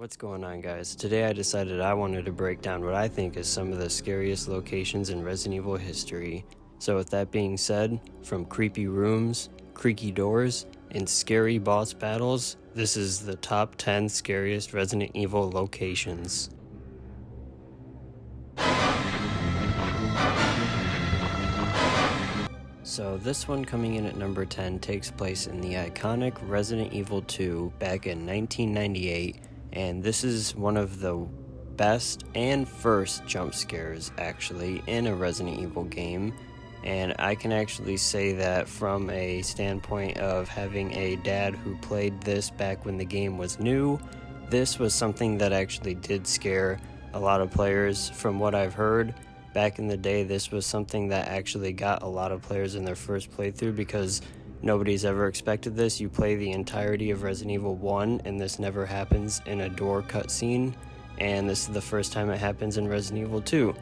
What's going on, guys? Today I decided I wanted to break down what I think is some of the scariest locations in Resident Evil history. So with that being said, from creepy rooms, creaky doors, and scary boss battles, this is the top 10 scariest Resident Evil locations. So this one coming in at number 10 takes place in the iconic Resident Evil 2 back in 1998. And this is one of the best and first jump scares actually in a Resident Evil game. And I can actually say that from a standpoint of having a dad who played this back when the game was new, this was something that actually did scare a lot of players. From what I've heard, back in the day, this was something that actually got a lot of players in their first playthrough because nobody's ever expected this. You play the entirety of Resident Evil 1 and this never happens in a door cutscene, and this is the first time it happens in Resident Evil 2.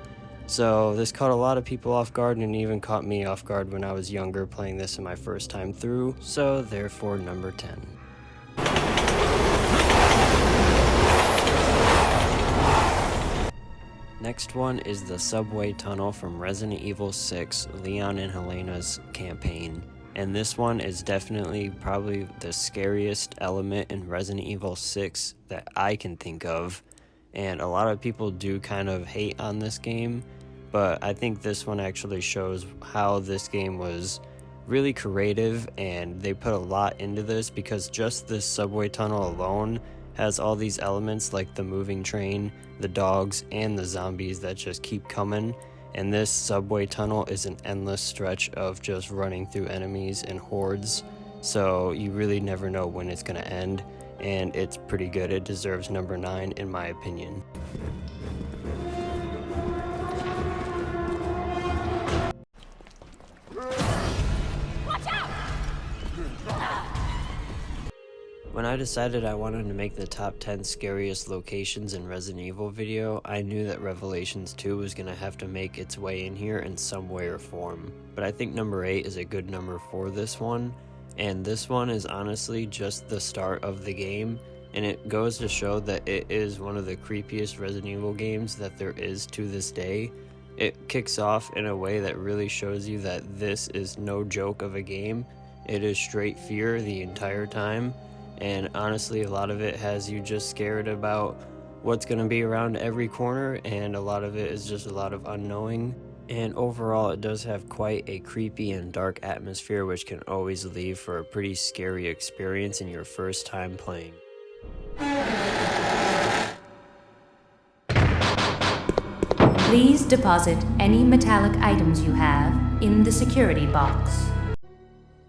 So this caught a lot of people off guard, and it even caught me off guard when I was younger playing this in my first time through, so therefore number 10. Next one is the subway tunnel from Resident Evil 6, Leon and Helena's campaign. And this one is definitely probably the scariest element in Resident Evil 6 that I can think of. And a lot of people do kind of hate on this game, but I think this one actually shows how this game was really creative, and they put a lot into this because just this subway tunnel alone has all these elements like the moving train, the dogs, and the zombies that just keep coming. And this subway tunnel is an endless stretch of just running through enemies and hordes, so you really never know when it's going to end, and it's pretty good. It deserves number 9 in my opinion. When I decided I wanted to make the top 10 scariest locations in Resident Evil video, I knew that Revelations 2 was going to have to make its way in here in some way or form. But I think number 8 is a good number for this one, and this one is honestly just the start of the game, and it goes to show that it is one of the creepiest Resident Evil games that there is to this day. It kicks off in a way that really shows you that this is no joke of a game. It is straight fear the entire time. And honestly, a lot of it has you just scared about what's going to be around every corner, and a lot of it is just a lot of unknowing. And overall, it does have quite a creepy and dark atmosphere, which can always leave for a pretty scary experience in your first time playing. Please deposit any metallic items you have in the security box.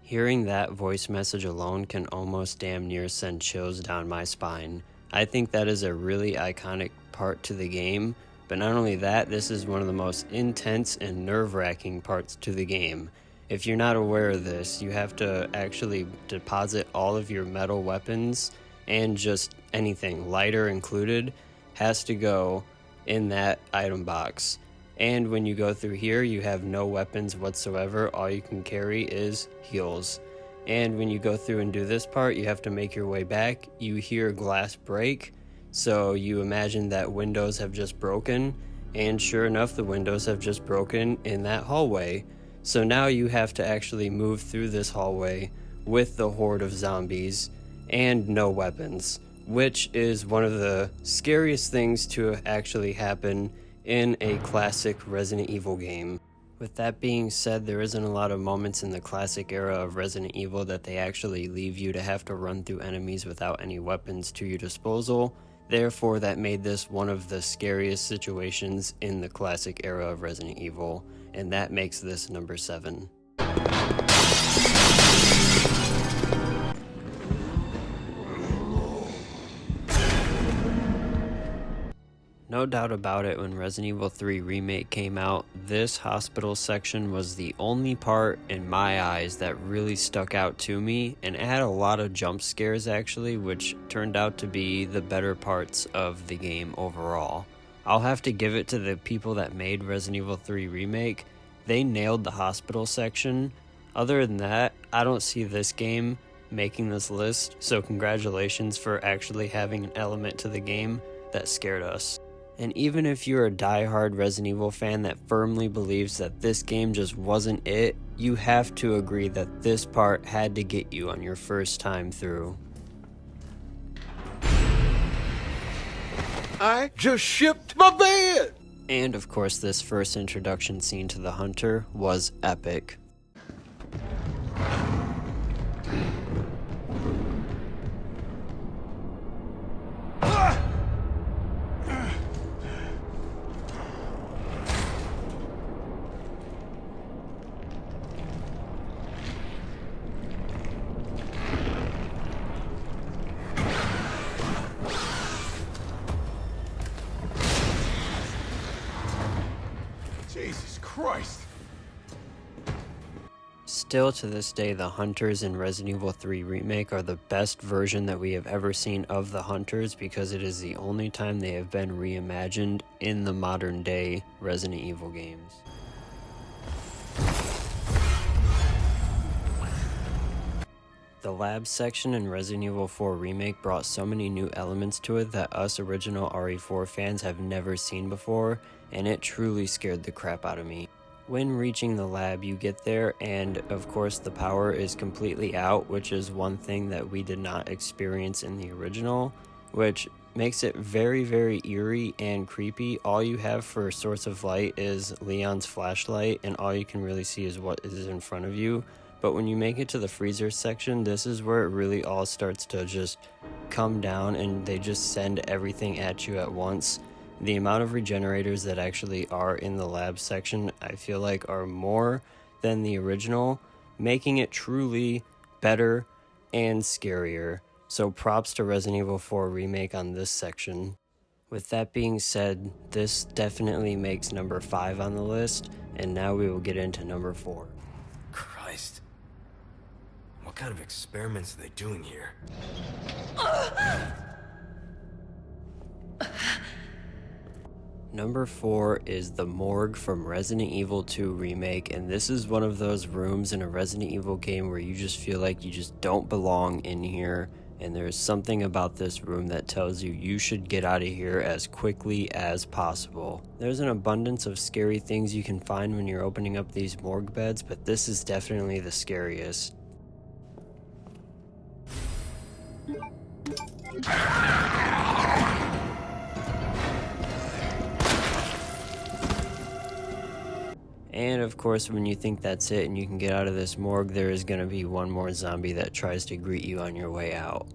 Hearing that voice message alone can almost damn near send chills down my spine. I think that is a really iconic part to the game, but not only that, this is one of the most intense and nerve-wracking parts to the game. If you're not aware of this, you have to actually deposit all of your metal weapons, and just anything, lighter included, has to go in that item box. And when you go through here, you have no weapons whatsoever. All you can carry is heals. And when you go through and do this part, you have to make your way back. You hear glass break, so you imagine that windows have just broken. And sure enough, the windows have just broken in that hallway. So now you have to actually move through this hallway with the horde of zombies and no weapons, which is one of the scariest things to actually happen in a classic Resident Evil game. With that being said, there isn't a lot of moments in the classic era of Resident Evil that they actually leave you to have to run through enemies without any weapons to your disposal. Therefore, that made this one of the scariest situations in the classic era of Resident Evil, and that makes this number 7. No doubt about it, when Resident Evil 3 Remake came out, this hospital section was the only part in my eyes that really stuck out to me, and it had a lot of jump scares actually, which turned out to be the better parts of the game overall. I'll have to give it to the people that made Resident Evil 3 Remake. They nailed the hospital section. Other than that, I don't see this game making this list, so congratulations for actually having an element to the game that scared us. And even if you're a die-hard Resident Evil fan that firmly believes that this game just wasn't it, you have to agree that this part had to get you on your first time through. I just shipped my bed! And of course, this first introduction scene to the Hunter was epic. Jesus Christ! Still to this day, the Hunters in Resident Evil 3 Remake are the best version that we have ever seen of the Hunters because it is the only time they have been reimagined in the modern day Resident Evil games. The lab section in Resident Evil 4 Remake brought so many new elements to it that us original RE4 fans have never seen before, and it truly scared the crap out of me. When reaching the lab, you get there, and of course the power is completely out, which is one thing that we did not experience in the original, which makes it very, very eerie and creepy. All you have for a source of light is Leon's flashlight, and all you can really see is what is in front of you. But when you make it to the freezer section, this is where it really all starts to just come down, and they just send everything at you at once. The amount of regenerators that actually are in the lab section, I feel like, are more than the original, making it truly better and scarier. So props to Resident Evil 4 Remake on this section. With that being said, this definitely makes number 5 on the list, and now we will get into number 4. Christ. What kind of experiments are they doing here? Number 4 is the morgue from Resident Evil 2 Remake, and this is one of those rooms in a Resident Evil game where you just feel like you just don't belong in here, and there's something about this room that tells you you should get out of here as quickly as possible. There's an abundance of scary things you can find when you're opening up these morgue beds, but this is definitely the scariest. And of course, when you think that's it and you can get out of this morgue, there is going to be one more zombie that tries to greet you on your way out.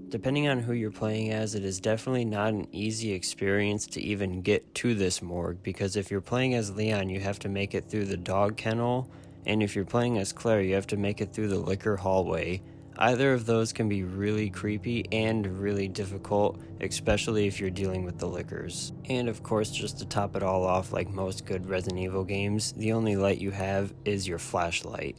Depending on who you're playing as, it is definitely not an easy experience to even get to this morgue, because if you're playing as Leon, you have to make it through the dog kennel, and if you're playing as Claire, you have to make it through the liquor hallway. Either of those can be really creepy and really difficult, especially if you're dealing with the liquors. And of course, just to top it all off, like most good Resident Evil games, the only light you have is your flashlight.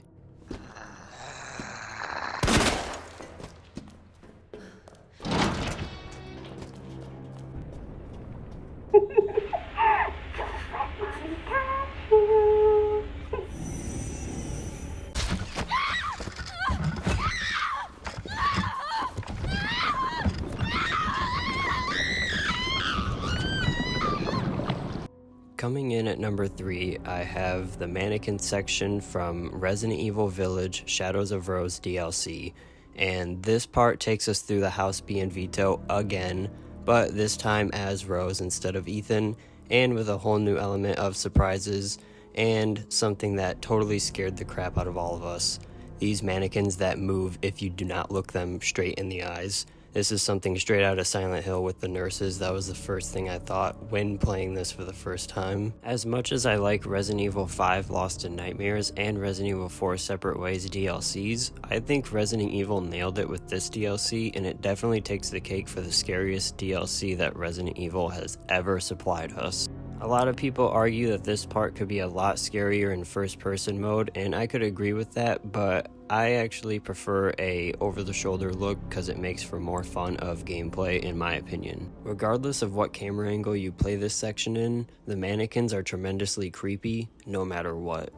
Coming in at number 3, I have the mannequin section from Resident Evil Village Shadows of Rose DLC, and this part takes us through the house being Vito again, but this time as Rose instead of Ethan, and with a whole new element of surprises, and something that totally scared the crap out of all of us. These mannequins that move if you do not look them straight in the eyes. This is something straight out of Silent Hill with the nurses. That was the first thing I thought when playing this for the first time. As much as I like Resident Evil 5 Lost in Nightmares and Resident Evil 4 Separate Ways DLCs, I think Resident Evil nailed it with this DLC, and it definitely takes the cake for the scariest DLC that Resident Evil has ever supplied us. A lot of people argue that this part could be a lot scarier in first-person mode, and I could agree with that, but I actually prefer a over-the-shoulder look because it makes for more fun of gameplay in my opinion. Regardless of what camera angle you play this section in, the mannequins are tremendously creepy no matter what.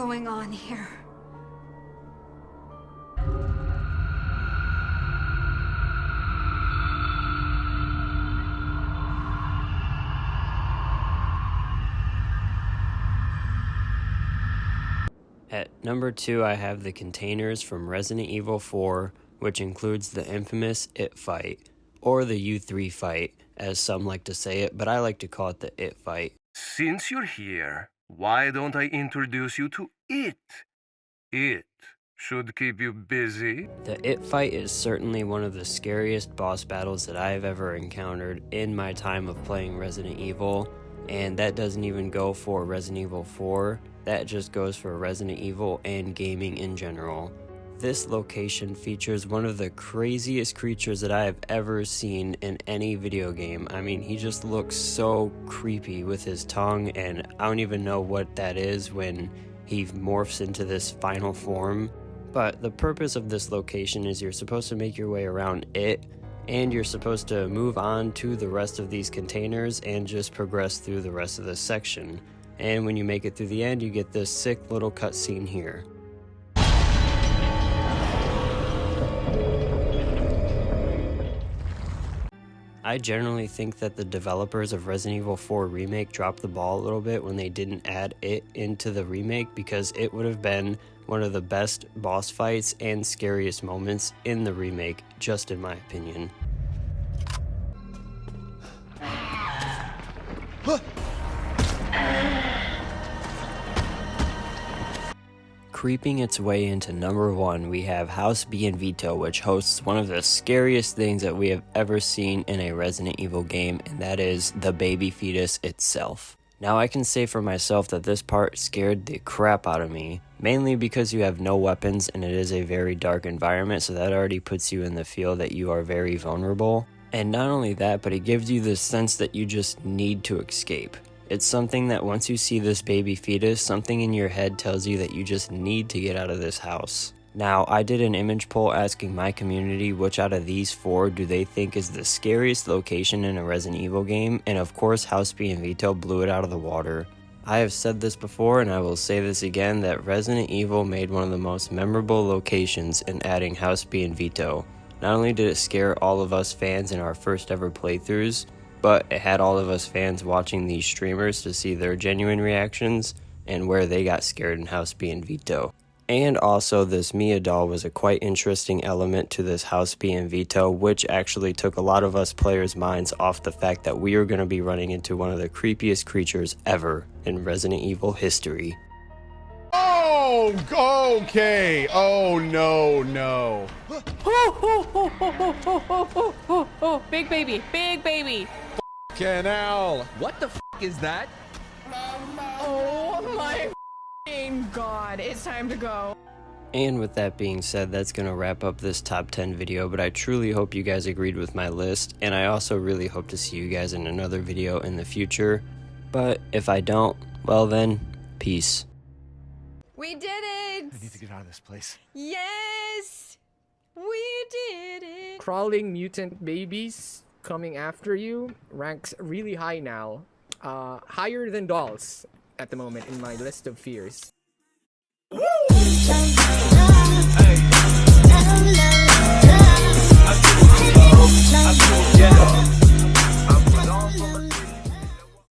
going on here? At number 2, I have the containers from Resident Evil 4, which includes the infamous It fight, or the U3 fight, as some like to say it, but I like to call it the It fight. Since you're here, why don't I introduce you to it? It should keep you busy. The It fight is certainly one of the scariest boss battles that I have ever encountered in my time of playing Resident Evil, and that doesn't even go for Resident Evil 4, that just goes for Resident Evil and gaming in general. This location features one of the craziest creatures that I have ever seen in any video game. I mean, he just looks so creepy with his tongue, and I don't even know what that is when he morphs into this final form. But the purpose of this location is you're supposed to make your way around it, and you're supposed to move on to the rest of these containers and just progress through the rest of this section. And when you make it through the end, you get this sick little cutscene here. I generally think that the developers of Resident Evil 4 Remake dropped the ball a little bit when they didn't add it into the remake, because it would have been one of the best boss fights and scariest moments in the remake, just in my opinion. Creeping its way into number 1, we have House B and Vito, which hosts one of the scariest things that we have ever seen in a Resident Evil game, and that is the baby fetus itself. Now, I can say for myself that this part scared the crap out of me, mainly because you have no weapons and it is a very dark environment, so that already puts you in the feel that you are very vulnerable. And not only that, but it gives you this sense that you just need to escape. It's something that once you see this baby fetus, something in your head tells you that you just need to get out of this house. Now, I did an image poll asking my community which out of these 4 do they think is the scariest location in a Resident Evil game, and of course House B and Vito blew it out of the water. I have said this before and I will say this again, that Resident Evil made one of the most memorable locations in adding House B and Vito. Not only did it scare all of us fans in our first ever playthroughs, but it had all of us fans watching these streamers to see their genuine reactions and where they got scared in House B and Vito. And also, this Mia doll was a quite interesting element to this House B and Vito, which actually took a lot of us players' minds off the fact that we were going to be running into one of the creepiest creatures ever in Resident Evil history. Oh, okay. Oh, no. Big baby, big baby. Canal. What the f is that? Oh my god, it's time to go. And with that being said, that's going to wrap up this top 10 video, but I truly hope you guys agreed with my list, and I also really hope to see you guys in another video in the future. But if I don't, well then, peace. We did it! I need to get out of this place. Yes! We did it! Crawling mutant babies coming after you ranks really high now. Higher than dolls at the moment in my list of fears. Yeah.